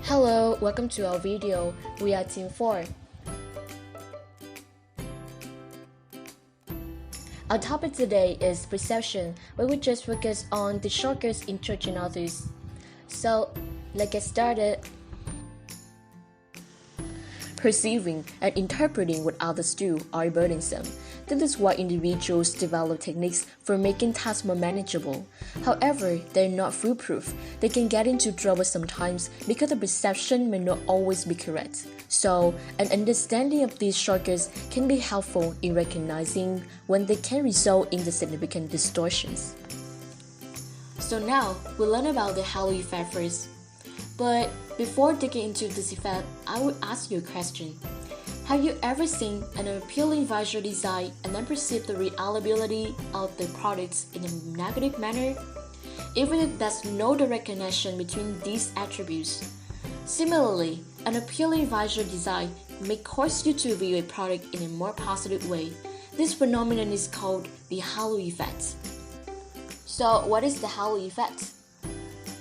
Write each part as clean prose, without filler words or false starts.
Hello, welcome to our video. We are Team 4. Our topic today is perception, where we just focus on the shortcuts in judging others. So, let's get started. Perceiving and interpreting what others do are burdensome. This is why individuals develop techniques for making tasks more manageable. However, they're not foolproof. They can get into trouble sometimes because the perception may not always be correct. So, an understanding of these shortcuts can be helpful in recognizing when they can result in the significant distortions. So now, we'll learn about the halo effect first. But before digging into this effect, I would ask you a question. Have you ever seen an appealing visual design and then perceived the reliability of the products in a negative manner? Even if there's no direct connection between these attributes. Similarly, an appealing visual design may cause you to view a product in a more positive way. This phenomenon is called the halo effect. So, what is the halo effect?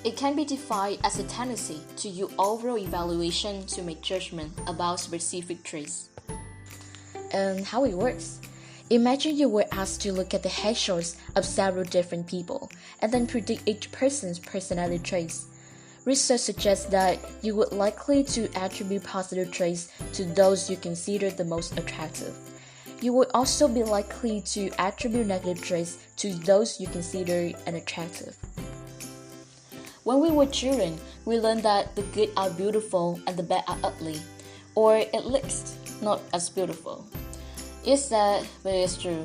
It can be defined as a tendency to use overall evaluation to make judgment about specific traits. And how it works? Imagine you were asked to look at the headshots of several different people and then predict each person's personality traits. Research suggests that you would likely to attribute positive traits to those you consider the most attractive. You would also be likely to attribute negative traits to those you consider unattractive. When we were children, we learned that the good are beautiful and the bad are ugly, or at least not as beautiful. It's sad, but it's true.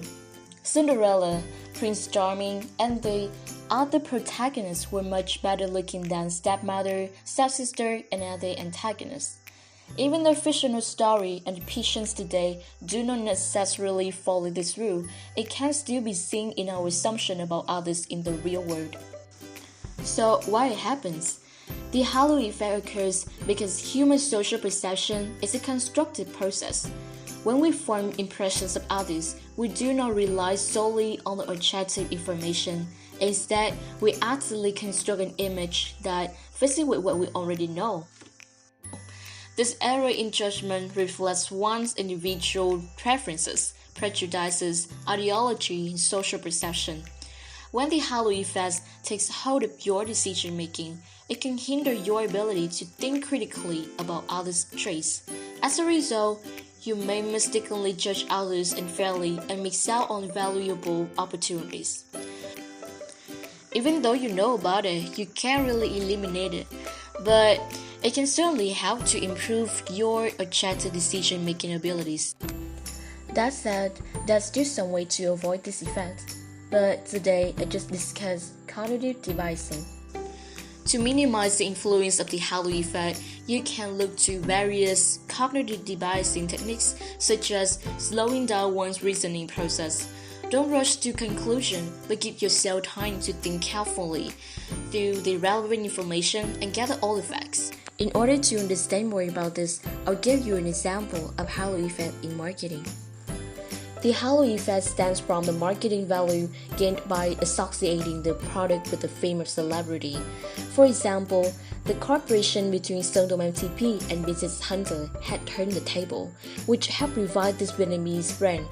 Cinderella, Prince Charming, and the other protagonists were much better looking than stepmother, stepsister, and other antagonists. Even the fictional story and depictions today do not necessarily follow this rule, it can still be seen in our assumption about others in the real world. So, why it happens? The halo effect occurs because human social perception is a constructed process. When we form impressions of others, we do not rely solely on the objective information. Instead, we actively construct an image that fits in with what we already know. This error in judgment reflects one's individual preferences, prejudices, ideology, and social perception. When the halo effect takes hold of your decision making, it can hinder your ability to think critically about others' traits. As a result, you may mistakenly judge others unfairly and miss out on valuable opportunities. Even though you know about it, you can't really eliminate it, but it can certainly help to improve your objective decision making abilities. That said, there's still some way to avoid this effect. But today, I just discussed cognitive devising. To minimize the influence of the halo effect, you can look to various cognitive devising techniques such as slowing down one's reasoning process. Don't rush to conclusion, but give yourself time to think carefully through the relevant information and gather all the facts. In order to understand more about this, I'll give you an example of halo effect in marketing. The halo effect stems from the marketing value gained by associating the product with the fame of celebrity. For example, the cooperation between Sangdong MTP and Business Hunter had turned the table, which helped revive this Vietnamese brand.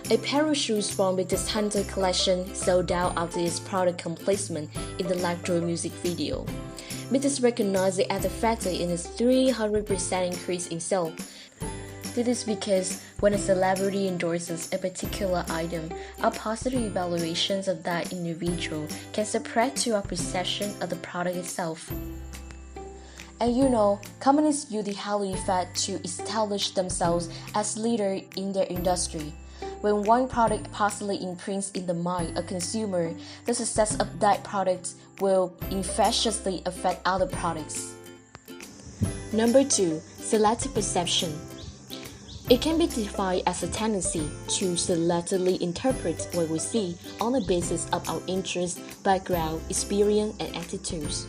A pair of shoes from Business Hunter collection sold out after its product placement in the electro music video. Business recognized it as a factor in its 300% increase in sales. This is because when a celebrity endorses a particular item, our positive evaluations of that individual can spread to our perception of the product itself. And companies use the halo effect to establish themselves as leaders in their industry. When one product positively imprints in the mind of consumer, the success of that product will infectiously affect other products. Number 2. Selective perception. It can be defined as a tendency to selectively interpret what we see on the basis of our interests, background, experience, and attitudes.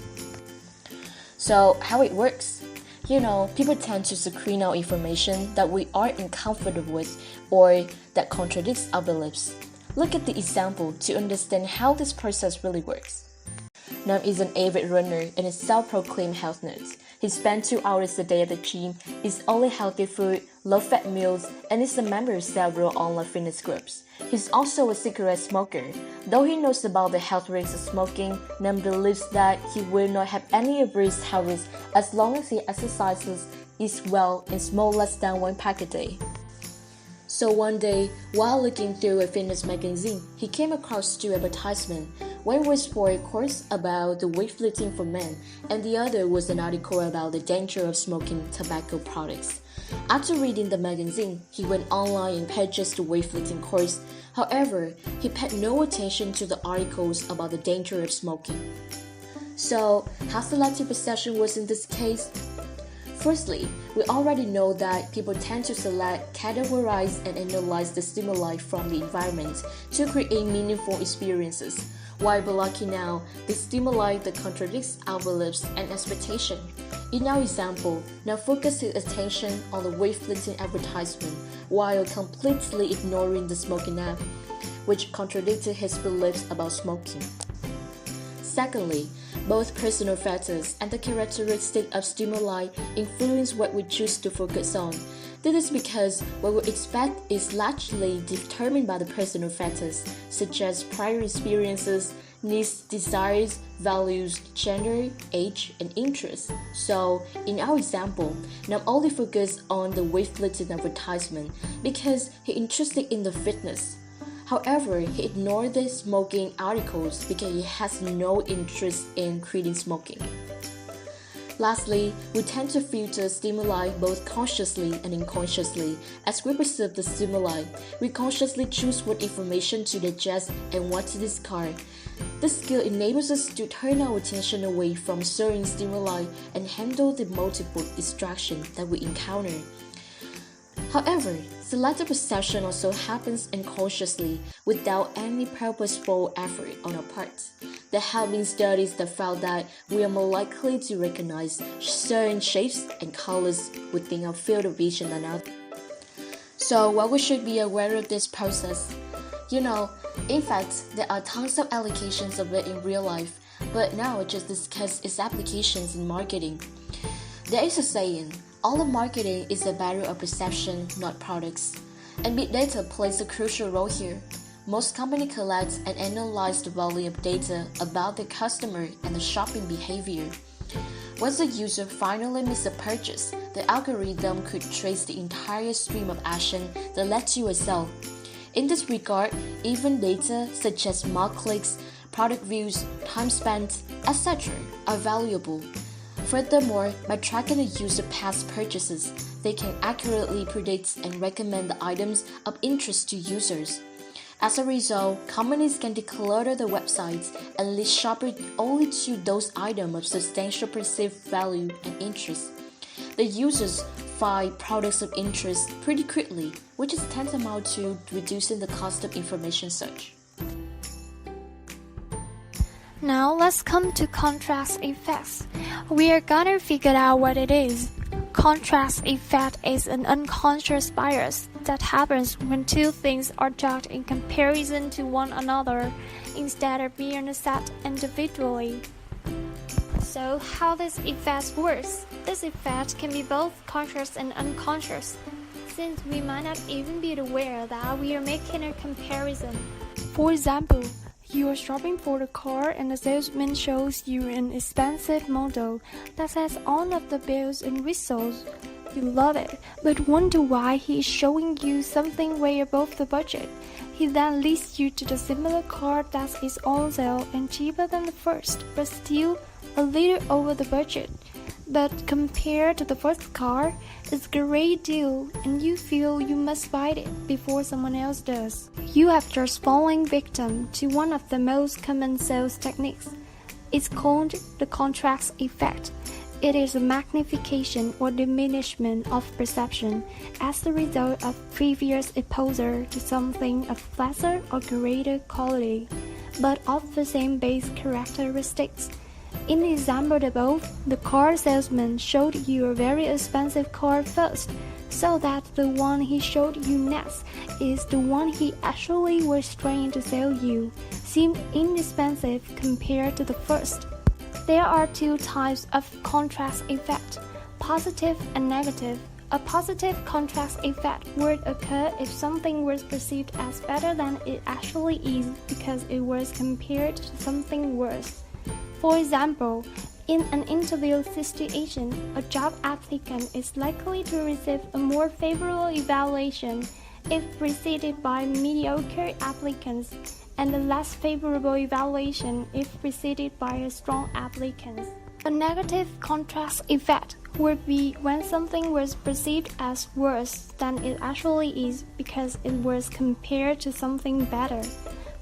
So, how it works? People tend to screen out information that we aren't uncomfortable with or that contradicts our beliefs. Look at the example to understand how this process really works. Nam is an avid runner and a self-proclaimed health nut. He spends 2 hours a day at the gym, eats only healthy food, low-fat meals, and is a member of several online fitness groups. He's also a cigarette smoker. Though he knows about the health risks of smoking, Nam believes that he will not have any of these health risks as long as he exercises, eats well, and smokes less than 1 pack a day. So one day, while looking through a fitness magazine, he came across 2 advertisements. One was for a course about the weightlifting for men, and the other was an article about the danger of smoking tobacco products. After reading the magazine, he went online and purchased the weightlifting course. However, he paid no attention to the articles about the danger of smoking. So, how selective perception was in this case? Firstly, we already know that people tend to select, categorize, and analyze the stimuli from the environment to create meaningful experiences, while blocking out the stimuli that contradicts our beliefs and expectations. In our example, Nam focused his attention on the weightlifting advertisement while completely ignoring the smoking app, which contradicted his beliefs about smoking. Secondly, both personal factors and the characteristic of stimuli influence what we choose to focus on. This is because what we expect is largely determined by the personal factors, such as prior experiences, needs, desires, values, gender, age, and interests. So, in our example, Nam only focused on the weightlifting advertisement because he's interested in the fitness. However, he ignored the smoking articles because he has no interest in quitting smoking. Lastly, we tend to filter stimuli both consciously and unconsciously. As we perceive the stimuli, we consciously choose what information to digest and what to discard. This skill enables us to turn our attention away from certain stimuli and handle the multiple distractions that we encounter. However, selective perception also happens unconsciously without any purposeful effort on our part. There have been studies that found that we are more likely to recognize certain shapes and colors within our field of vision than others. So, why we should be aware of this process? In fact, there are tons of applications of it in real life, but now I just discuss its applications in marketing. There is a saying, all of marketing is a matter of perception, not products. And big data plays a crucial role here. Most companies collect and analyze the volume of data about the customer and the shopping behavior. Once the user finally makes a purchase, the algorithm could trace the entire stream of action that led to a sale. In this regard, even data such as marked clicks, product views, time spent, etc. are valuable. Furthermore, by tracking the user's past purchases, they can accurately predict and recommend the items of interest to users. As a result, companies can declutter their websites and list shoppers only to those items of substantial perceived value and interest. The users find products of interest pretty quickly, which is tantamount to reducing the cost of information search. Now let's come to contrast effects. We are gonna figure out what it is. Contrast effect is an unconscious bias that happens when 2 things are judged in comparison to one another instead of being assessed individually. So how this effect works? This effect can be both conscious and unconscious, since we might not even be aware that we are making a comparison. For example, you are shopping for a car and the salesman shows you an expensive model that has all of the bells and whistles. You love it, but wonder why he is showing you something way above the budget. He then leads you to the similar car that is on sale and cheaper than the first, but still a little over the budget. But compared to the first car, it's a great deal and you feel you must buy it before someone else does. You have just fallen victim to one of the most common sales techniques. It's called the contrast effect. It is a magnification or diminishment of perception as the result of previous exposure to something of lesser or greater quality, but of the same base characteristics. In the example above, the car salesman showed you a very expensive car first, so that the one he showed you next is the one he actually was trying to sell you, seemed inexpensive compared to the first. There are two types of contrast effect, positive and negative. A positive contrast effect would occur if something was perceived as better than it actually is because it was compared to something worse. For example, in an interview situation, a job applicant is likely to receive a more favorable evaluation if preceded by mediocre applicants, and a less favorable evaluation if preceded by a strong applicant. A negative contrast effect would be when something was perceived as worse than it actually is because it was compared to something better.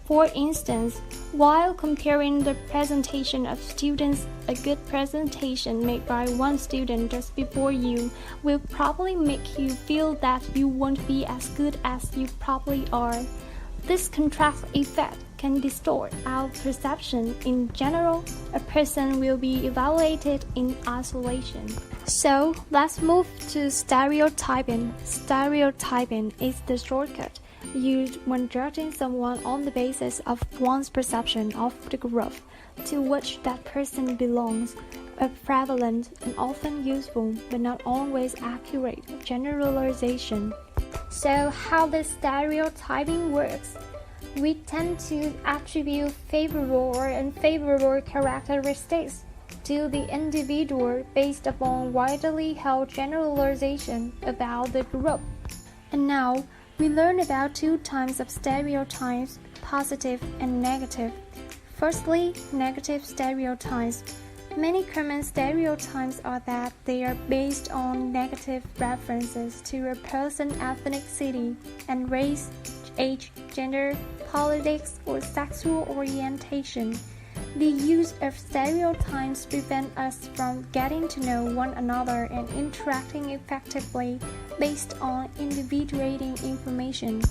For instance, while comparing the presentation of students, a good presentation made by one student just before you will probably make you feel that you won't be as good as you probably are. This contrast effect can distort our perception. In general, a person will be evaluated in isolation. So, let's move to stereotyping. Stereotyping is the shortcut used when judging someone on the basis of one's perception of the group to which that person belongs, a prevalent and often useful but not always accurate generalization. So how the stereotyping works? We tend to attribute favorable or unfavorable characteristics to the individual based upon widely held generalization about the group. And now, we learn about two types of stereotypes, positive and negative. Firstly, negative stereotypes. Many common stereotypes are that they are based on negative references to a person's ethnicity and race, age, gender, politics, or sexual orientation. The use of stereotypes prevents us from getting to know one another and interacting effectively based on individuating information.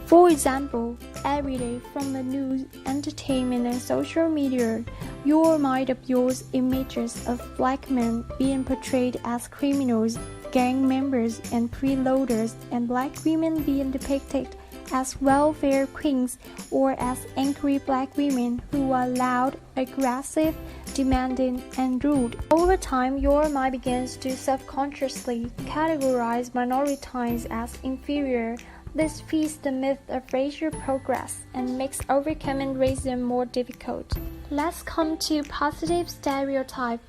For example, every day from the news, entertainment, and social media, your mind absorbs images of black men being portrayed as criminals, gang members, and freeloaders, and black women being depicted as welfare queens or as angry black women who are loud, aggressive, demanding, and rude. Over time, your mind begins to subconsciously categorize minorities as inferior. This feeds the myth of racial progress and makes overcoming racism more difficult. Let's come to positive stereotype.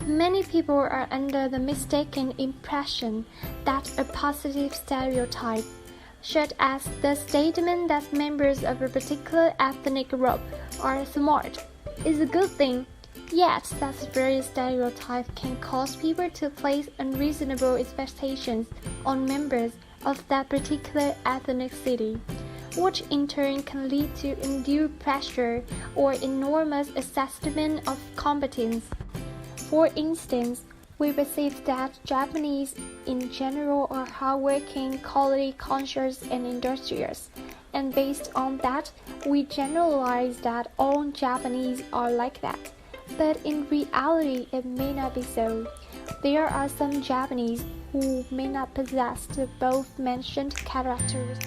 Many people are under the mistaken impression that a positive stereotype, such as the statement that members of a particular ethnic group are smart, is a good thing. Yet, that very stereotype can cause people to place unreasonable expectations on members of that particular ethnicity, which in turn can lead to undue pressure or enormous assessment of competence. For instance, we perceive that Japanese in general are hardworking, quality-conscious, and industrious, and based on that, we generalize that all Japanese are like that. But in reality, it may not be so. There are some Japanese who may not possess the both mentioned characters.